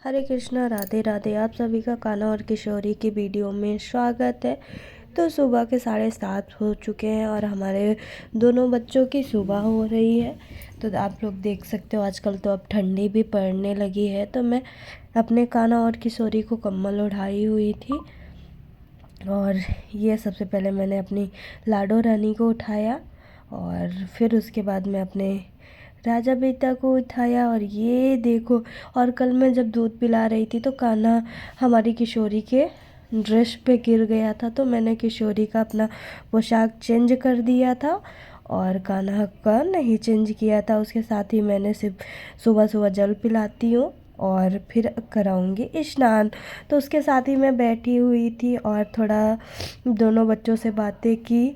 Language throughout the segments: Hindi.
हरे कृष्णा, राधे राधे। आप सभी का कान्हा और किशोरी की वीडियो में स्वागत है। तो सुबह के 7:30 हो चुके हैं और हमारे दोनों बच्चों की सुबह हो रही है। तो आप लोग देख सकते हो आजकल तो अब ठंडी भी पड़ने लगी है। तो मैं अपने कान्हा और किशोरी को कंबल ओढ़ाई हुई थी और ये सबसे पहले मैंने अपनी लाडो रानी को उठाया और फिर उसके बाद मैं अपने राजा बेटा को उठाया। और ये देखो, और कल मैं जब दूध पिला रही थी तो कान्हा हमारी किशोरी के ड्रेस पे गिर गया था, तो मैंने किशोरी का अपना पोशाक चेंज कर दिया था और कान्हा का नहीं चेंज किया था। उसके साथ ही मैंने सिर्फ सुबह सुबह जल पिलाती हूँ और फिर कराऊंगी स्नान। तो उसके साथ ही मैं बैठी हुई थी और थोड़ा दोनों बच्चों से बातें की।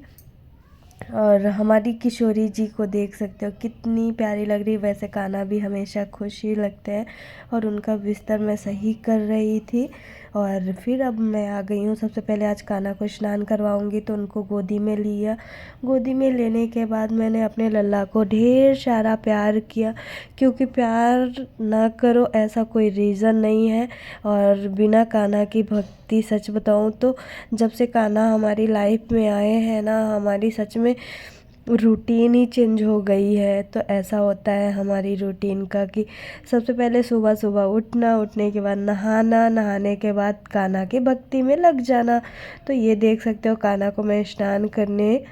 और हमारी किशोरी जी को देख सकते हो कितनी प्यारी लग रही। वैसे कान्हा भी हमेशा खुश ही लगते हैं और उनका बिस्तर मैं सही कर रही थी। और फिर अब मैं आ गई हूँ। सबसे पहले आज कान्हा को स्नान करवाऊंगी तो उनको गोदी में लिया। गोदी में लेने के बाद मैंने अपने लल्ला को ढेर सारा प्यार किया, क्योंकि प्यार ना करो ऐसा कोई रीज़न नहीं है। और बिना कान्हा की भक्ति, सच बताऊँ तो जब से कान्हा हमारी लाइफ में आए हैं ना, हमारी सच में रूटीन ही चेंज हो गई है। तो ऐसा होता है हमारी रूटीन का कि सबसे पहले सुबह सुबह उठना, उठने के बाद नहाना, नहाने के बाद कान्हा की भक्ति में लग जाना। तो ये देख सकते हो कान्हा को मैं स्नान करने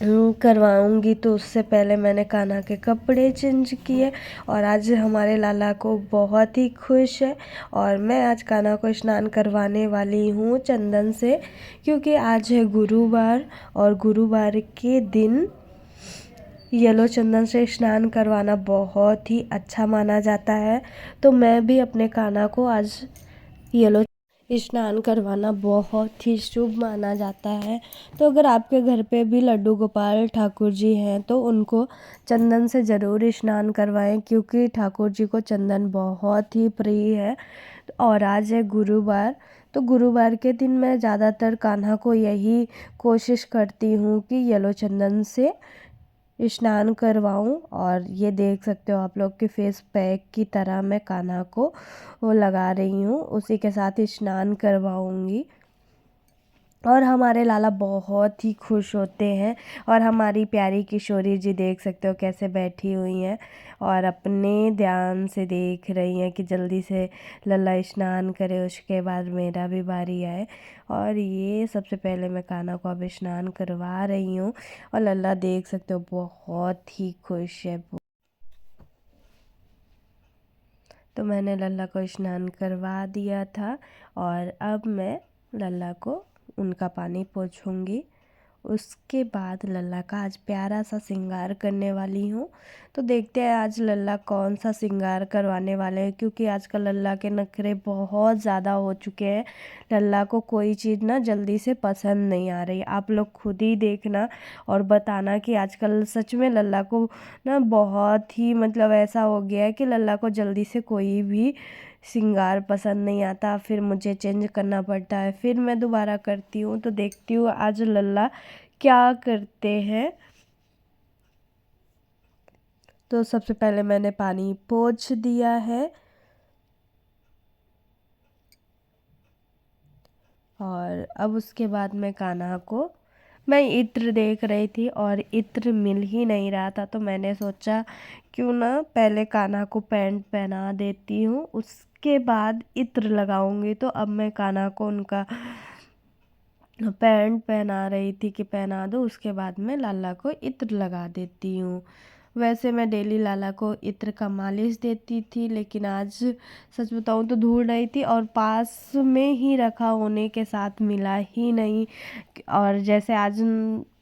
करवाऊंगी तो उससे पहले मैंने कान्हा के कपड़े चेंज किए। और आज हमारे लाला को बहुत ही खुश है और मैं आज कान्हा को स्नान करवाने वाली हूँ चंदन से, क्योंकि आज है गुरुवार और गुरुवार के दिन येलो चंदन से स्नान करवाना बहुत ही अच्छा माना जाता है। तो मैं भी अपने कान्हा को आज येलो स्नान करवाना बहुत ही शुभ माना जाता है। तो अगर आपके घर पे भी लड्डू गोपाल ठाकुर जी हैं तो उनको चंदन से ज़रूर स्नान करवाएं, क्योंकि ठाकुर जी को चंदन बहुत ही प्रिय है। और आज है गुरुवार, तो गुरुवार के दिन मैं ज़्यादातर कान्हा को यही कोशिश करती हूँ कि येलो चंदन से स्नान करवाऊं। और ये देख सकते हो आप लोग कि फेस पैक की तरह मैं कान्हा को वो लगा रही हूँ, उसी के साथ ही स्नान करवाऊंगी। और हमारे लाला बहुत ही खुश होते हैं। और हमारी प्यारी किशोरी जी देख सकते हो कैसे बैठी हुई हैं और अपने ध्यान से देख रही हैं कि जल्दी से लल्ला स्नान करे, उसके बाद मेरा भी बारी आए। और ये सबसे पहले मैं कान्हा को अब स्नान करवा रही हूँ और लल्ला देख सकते हो बहुत ही खुश है। तो मैंने लल्ला को स्नान करवा दिया था और अब मैं लल्ला को उनका पानी पोंछूंगी। उसके बाद लल्ला का आज प्यारा सा श्रृंगार करने वाली हूँ। तो देखते हैं आज लल्ला कौन सा श्रृंगार करवाने वाले हैं, क्योंकि आजकल लल्ला के नखरे बहुत ज़्यादा हो चुके हैं। लल्ला को कोई चीज़ ना जल्दी से पसंद नहीं आ रही। आप लोग खुद ही देखना और बताना कि आजकल सच में लल्ला को ना बहुत ही मतलब ऐसा हो गया है कि लल्ला को जल्दी से कोई भी श्रृंगार पसंद नहीं आता। फिर मुझे चेंज करना पड़ता है, फिर मैं दोबारा करती हूँ। तो देखती हूँ आज लल्ला क्या करते हैं। तो सबसे पहले मैंने पानी पोंछ दिया है और अब उसके बाद मैं कान्हा को मैं इत्र देख रही थी और इत्र मिल ही नहीं रहा था। तो मैंने सोचा क्यों ना पहले कान्हा को पैंट पहना देती हूँ, उसके बाद इत्र लगाऊंगी। तो अब मैं कान्हा को उनका पैंट पहना रही थी कि पहना दो, उसके बाद मैं लाला को इत्र लगा देती हूँ। वैसे मैं डेली लाला को इत्र का मालिश देती थी, लेकिन आज सच बताऊँ तो धूल नहीं थी और पास में ही रखा होने के साथ मिला ही नहीं। और जैसे आज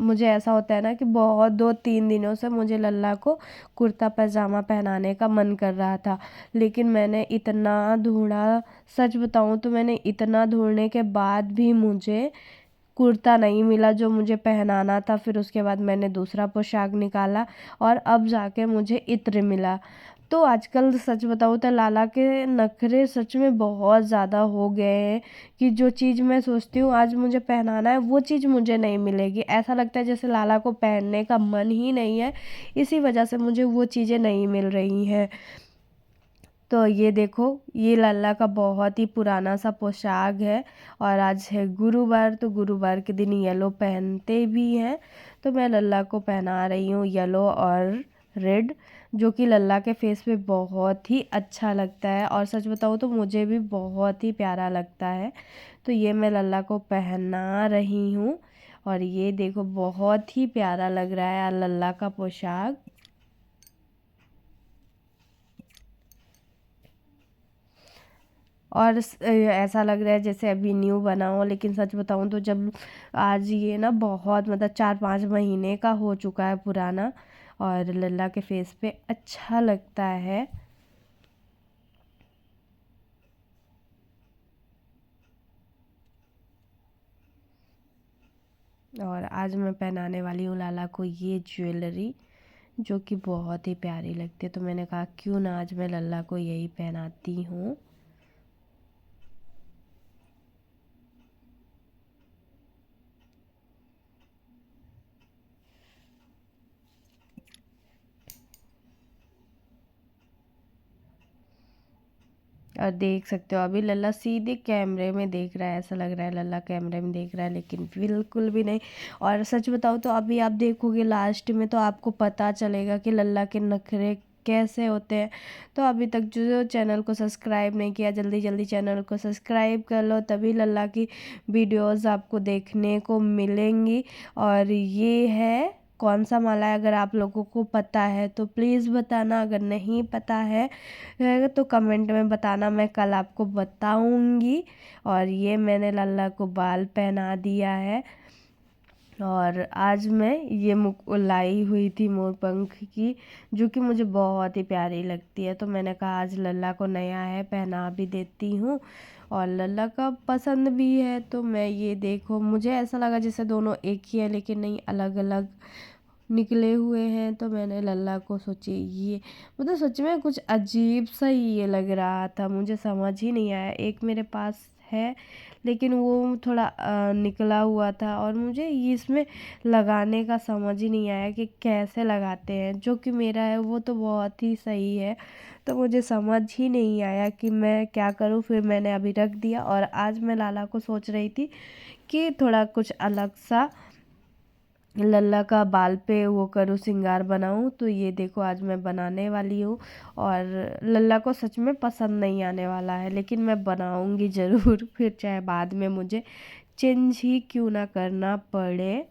मुझे ऐसा होता है ना कि बहुत 2-3 दिनों से मुझे लल्ला को कुर्ता पैजामा पहनाने का मन कर रहा था, लेकिन मैंने इतना ढूंढा, सच बताऊँ तो मैंने इतना ढूंढने के बाद भी मुझे कुर्ता नहीं मिला जो मुझे पहनाना था। फिर उसके बाद मैंने दूसरा पोशाक निकाला और अब जाके मुझे इत्र मिला। तो आजकल सच बताऊँ तो लाला के नखरे सच में बहुत ज़्यादा हो गए हैं कि जो चीज़ मैं सोचती हूँ आज मुझे पहनाना है वो चीज़ मुझे नहीं मिलेगी। ऐसा लगता है जैसे लाला को पहनने का मन ही नहीं है, इसी वजह से मुझे वो चीज़ें नहीं मिल रही हैं। तो ये देखो, ये लल्ला का बहुत ही पुराना सा पोशाक है और आज है गुरुवार, तो गुरुवार के दिन येलो पहनते भी हैं। तो मैं लल्ला को पहना रही हूँ येलो और रेड, जो कि लल्ला के फेस पे बहुत ही अच्छा लगता है और सच बताऊँ तो मुझे भी बहुत ही प्यारा लगता है। तो ये मैं लल्ला को पहना रही हूँ और ये देखो बहुत ही प्यारा लग रहा है लल्ला का पोशाक। और ऐसा लग रहा है जैसे अभी न्यू बना हो, लेकिन सच बताऊं तो जब आज ये ना बहुत मतलब 4-5 महीने का हो चुका है पुराना, और लल्ला के फेस पे अच्छा लगता है। और आज मैं पहनाने वाली हूँ लाला को ये ज्वेलरी, जो कि बहुत ही प्यारी लगती है। तो मैंने कहा क्यों ना आज मैं लल्ला को यही पहनाती हूँ। और देख सकते हो अभी लल्ला सीधे कैमरे में देख रहा है, ऐसा लग रहा है लल्ला कैमरे में देख रहा है, लेकिन बिल्कुल भी नहीं। और सच बताओ तो अभी आप देखोगे लास्ट में तो आपको पता चलेगा कि लल्ला के नखरे कैसे होते हैं। तो अभी तक जो चैनल को सब्सक्राइब नहीं किया, जल्दी जल्दी चैनल को सब्सक्राइब कर लो, तभी लल्ला की वीडियोस आपको देखने को मिलेंगी। और ये है कौन सा माला है, अगर आप लोगों को पता है तो प्लीज़ बताना, अगर नहीं पता है तो कमेंट में बताना, मैं कल आपको बताऊंगी। और ये मैंने लल्ला को बाल पहना दिया है। और आज मैं ये लाई हुई थी मोर पंख की, जो कि मुझे बहुत ही प्यारी लगती है। तो मैंने कहा आज लल्ला को नया है, पहना भी देती हूँ और लल्ला का पसंद भी है। तो मैं ये देखो, मुझे ऐसा लगा जैसे दोनों एक ही है, लेकिन नहीं, अलग अलग निकले हुए हैं। तो मैंने लल्ला को सोची ये मतलब सच में कुछ अजीब सा ही ये लग रहा था, मुझे समझ ही नहीं आया। एक मेरे पास है लेकिन वो थोड़ा निकला हुआ था और मुझे ये इसमें लगाने का समझ ही नहीं आया कि कैसे लगाते हैं। जो कि मेरा है वो तो बहुत ही सही है, तो मुझे समझ ही नहीं आया कि मैं क्या करूं। फिर मैंने अभी रख दिया और आज मैं लाला को सोच रही थी कि थोड़ा कुछ अलग सा लल्ला का बाल पे वो करूँ, श्रृंगार बनाऊँ। तो ये देखो आज मैं बनाने वाली हूँ और लल्ला को सच में पसंद नहीं आने वाला है, लेकिन मैं बनाऊँगी ज़रूर फिर चाहे बाद में मुझे चेंज ही क्यों ना करना पड़े।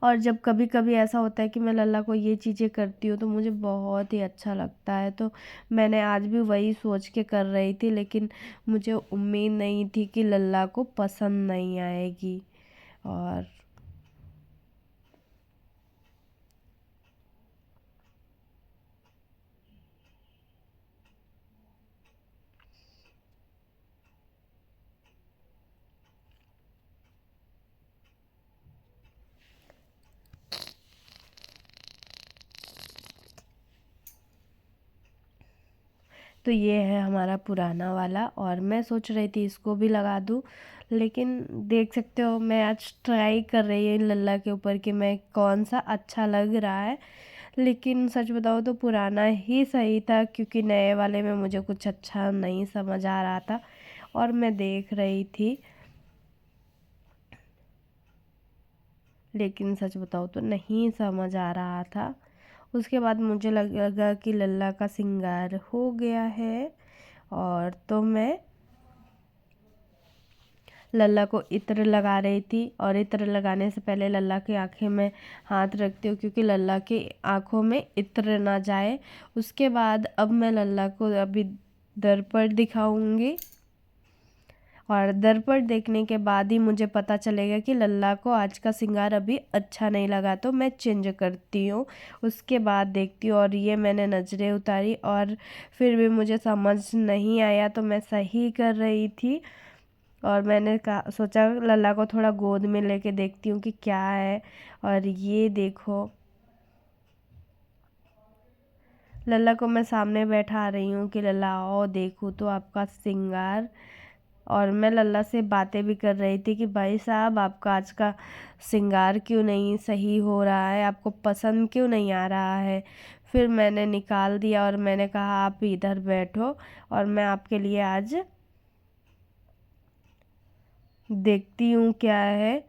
और जब कभी कभी ऐसा होता है कि मैं लल्ला को ये चीज़ें करती हूँ तो मुझे बहुत ही अच्छा लगता है। तो मैंने आज भी वही सोच के कर रही थी, लेकिन मुझे उम्मीद नहीं थी कि लल्ला को पसंद नहीं आएगी। और तो ये है हमारा पुराना वाला और मैं सोच रही थी इसको भी लगा दूँ, लेकिन देख सकते हो मैं आज ट्राई कर रही हूँ लल्ला के ऊपर कि मैं कौन सा अच्छा लग रहा है। लेकिन सच बताऊँ तो पुराना ही सही था, क्योंकि नए वाले में मुझे कुछ अच्छा नहीं समझ आ रहा था और मैं देख रही थी, लेकिन सच बताऊँ तो नहीं समझ आ रहा था। उसके बाद मुझे लगा कि लल्ला का श्रृंगार हो गया है। और तो मैं लल्ला को इत्र लगा रही थी और इत्र लगाने से पहले लल्ला की आंखें में हाथ रखती हूँ, क्योंकि लल्ला की आंखों में इत्र ना जाए। उसके बाद अब मैं लल्ला को अभी दर्पण दिखाऊंगी और दर्पण देखने के बाद ही मुझे पता चलेगा कि लल्ला को आज का श्रृंगार अभी अच्छा नहीं लगा, तो मैं चेंज करती हूँ। उसके बाद देखती हूँ। और ये मैंने नज़रें उतारी और फिर भी मुझे समझ नहीं आया, तो मैं सही कर रही थी। और मैंने कहा सोचा लल्ला को थोड़ा गोद में लेके देखती हूँ कि क्या है। और ये देखो लल्ला को मैं सामने बैठा रही हूँ कि लल्ला आओ देखो तो आपका श्रृंगार। और मैं लल्ला से बातें भी कर रही थी कि भाई साहब आपका आज का श्रृंगार क्यों नहीं सही हो रहा है, आपको पसंद क्यों नहीं आ रहा है। फिर मैंने निकाल दिया और मैंने कहा आप इधर बैठो और मैं आपके लिए आज देखती हूँ क्या है।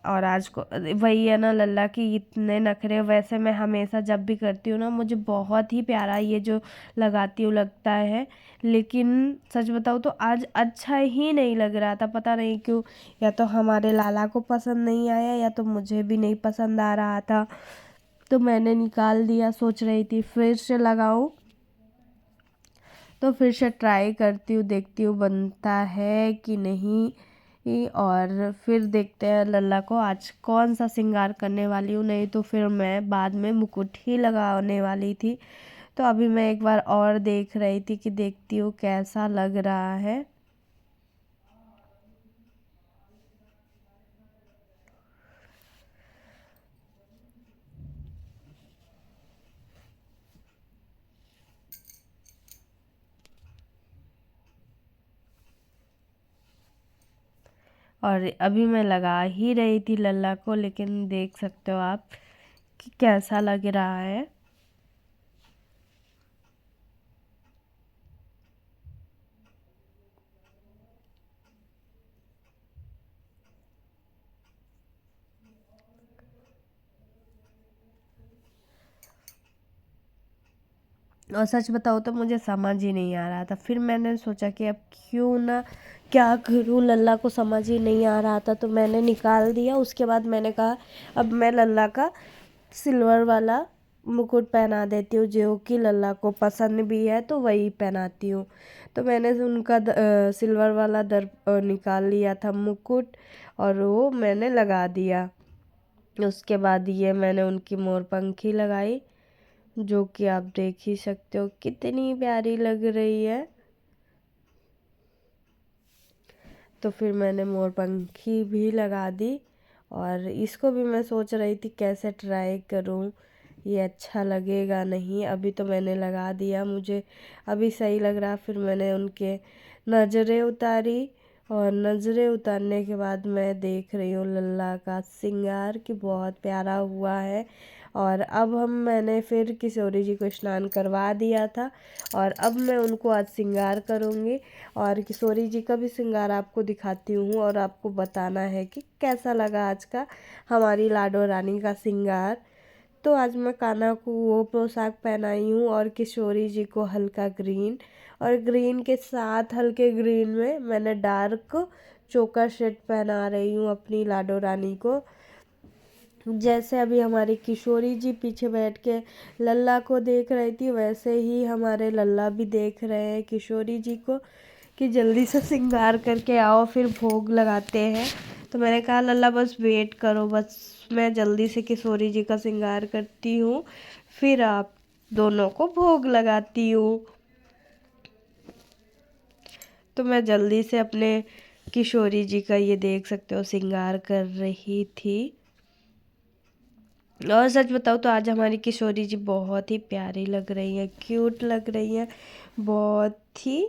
और आज को वही है ना लल्ला की इतने नखरे। वैसे मैं हमेशा जब भी करती हूँ ना मुझे बहुत ही प्यारा ये जो लगाती हूँ लगता है, लेकिन सच बताऊँ तो आज अच्छा ही नहीं लग रहा था, पता नहीं क्यों। या तो हमारे लाला को पसंद नहीं आया या तो मुझे भी नहीं पसंद आ रहा था, तो मैंने निकाल दिया। सोच रही थी फिर से लगाऊँ, तो फिर से ट्राई करती हूँ, देखती हूँ बनता है कि नहीं। और फिर देखते हैं लल्ला को आज कौन सा श्रृंगार करने वाली हूँ। नहीं तो फिर मैं बाद में मुकुट ही लगाने वाली थी। तो अभी मैं एक बार और देख रही थी कि देखती हूँ कैसा लग रहा है। और अभी मैं लगा ही रही थी लल्ला को, लेकिन देख सकते हो आप कि कैसा लग रहा है। और सच बताओ तो मुझे समझ ही नहीं आ रहा था। फिर मैंने सोचा कि अब क्यों ना क्या करूँ, लल्ला को समझ ही नहीं आ रहा था तो मैंने निकाल दिया। उसके बाद मैंने कहा अब मैं लल्ला का सिल्वर वाला मुकुट पहना देती हूँ, जो कि लल्ला को पसंद भी है तो वही पहनाती हूँ। तो मैंने उनका सिल्वर वाला निकाल लिया था मुकुट और वो मैंने लगा दिया। उसके बाद ये मैंने उनकी मोरपंखी लगाई, जो कि आप देख ही सकते हो कितनी प्यारी लग रही है। तो फिर मैंने मोरपंखी भी लगा दी और इसको भी मैं सोच रही थी कैसे ट्राई करूं, ये अच्छा लगेगा नहीं। अभी तो मैंने लगा दिया, मुझे अभी सही लग रहा। फिर मैंने उनके नज़रें उतारी और नज़रें उतारने के बाद मैं देख रही हूँ लल्ला का श्रृंगार कि बहुत प्यारा हुआ है। और अब मैंने फिर किशोरी जी को स्नान करवा दिया था और अब मैं उनको आज श्रृंगार करूँगी और किशोरी जी का भी श्रृंगार आपको दिखाती हूँ और आपको बताना है कि कैसा लगा आज का हमारी लाडो रानी का श्रृंगार। तो आज मैं कान्हा को वो पोशाक पहनाई हूँ और किशोरी जी को हल्का ग्रीन, और ग्रीन के साथ हल्के ग्रीन में मैंने डार्क चोकर सेट पहना रही हूँ अपनी लाडो रानी को। जैसे अभी हमारी किशोरी जी पीछे बैठ के लल्ला को देख रही थी, वैसे ही हमारे लल्ला भी देख रहे हैं किशोरी जी को कि जल्दी से श्रृंगार करके आओ फिर भोग लगाते हैं। तो मैंने कहा लल्ला बस वेट करो, बस मैं जल्दी से किशोरी जी का श्रृंगार करती हूँ फिर आप दोनों को भोग लगाती हूँ। तो मैं जल्दी से अपने किशोरी जी का ये देख सकते हो श्रृंगार कर रही थी। और सच बताऊँ तो आज हमारी किशोरी जी बहुत ही प्यारी लग रही है, क्यूट लग रही है, बहुत ही।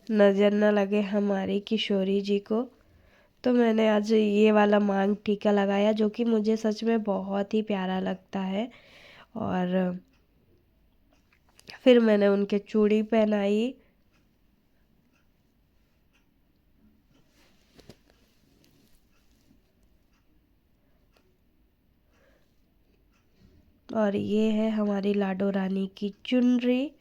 नज़र न लगे हमारी किशोरी जी को। तो मैंने आज ये वाला मांग टीका लगाया जो कि मुझे सच में बहुत ही प्यारा लगता है। और फिर मैंने उनके चूड़ी पहनाई। और ये है हमारी लाडो रानी की चुनरी,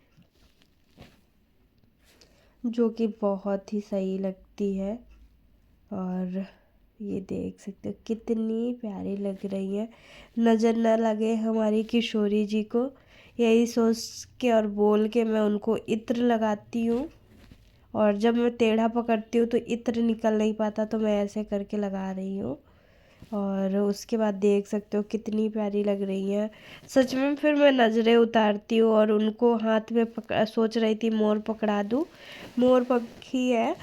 जो कि बहुत ही सही लगती है। और ये देख सकते हो कितनी प्यारी लग रही है, नज़र न लगे हमारी किशोरी जी को। यही सोच के और बोल के मैं उनको इत्र लगाती हूँ। और जब मैं टेढ़ा पकड़ती हूँ तो इत्र निकल नहीं पाता, तो मैं ऐसे करके लगा रही हूँ। और उसके बाद देख सकते हो कितनी प्यारी लग रही है सच में। फिर मैं नज़रें उतारती हूँ और उनको हाथ में सोच रही थी मोर पकड़ा दूँ, मोर पक्षी है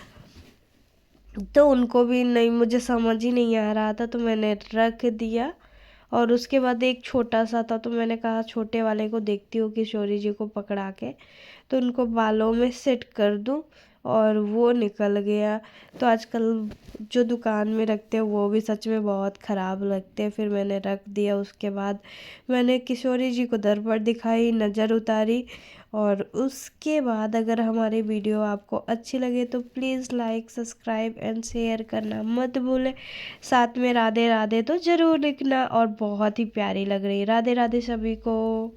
तो उनको भी नहीं, मुझे समझ ही नहीं आ रहा था तो मैंने रख दिया। और उसके बाद एक छोटा सा था तो मैंने कहा छोटे वाले को देखती हूँ किशोरी जी को पकड़ा के तो उनको बालों में सेट कर दूँ। और वो निकल गया। तो आजकल जो दुकान में रखते हैं वो भी सच में बहुत ख़राब लगते हैं। फिर मैंने रख दिया। उसके बाद मैंने किशोरी जी को दर्पण दिखाई, नज़र उतारी। और उसके बाद अगर हमारी वीडियो आपको अच्छी लगे तो please like, subscribe and share करना मत भूलें। साथ में राधे राधे तो ज़रूर लिखना। और बहुत ही प्यारी लग रही। राधे राधे सभी को।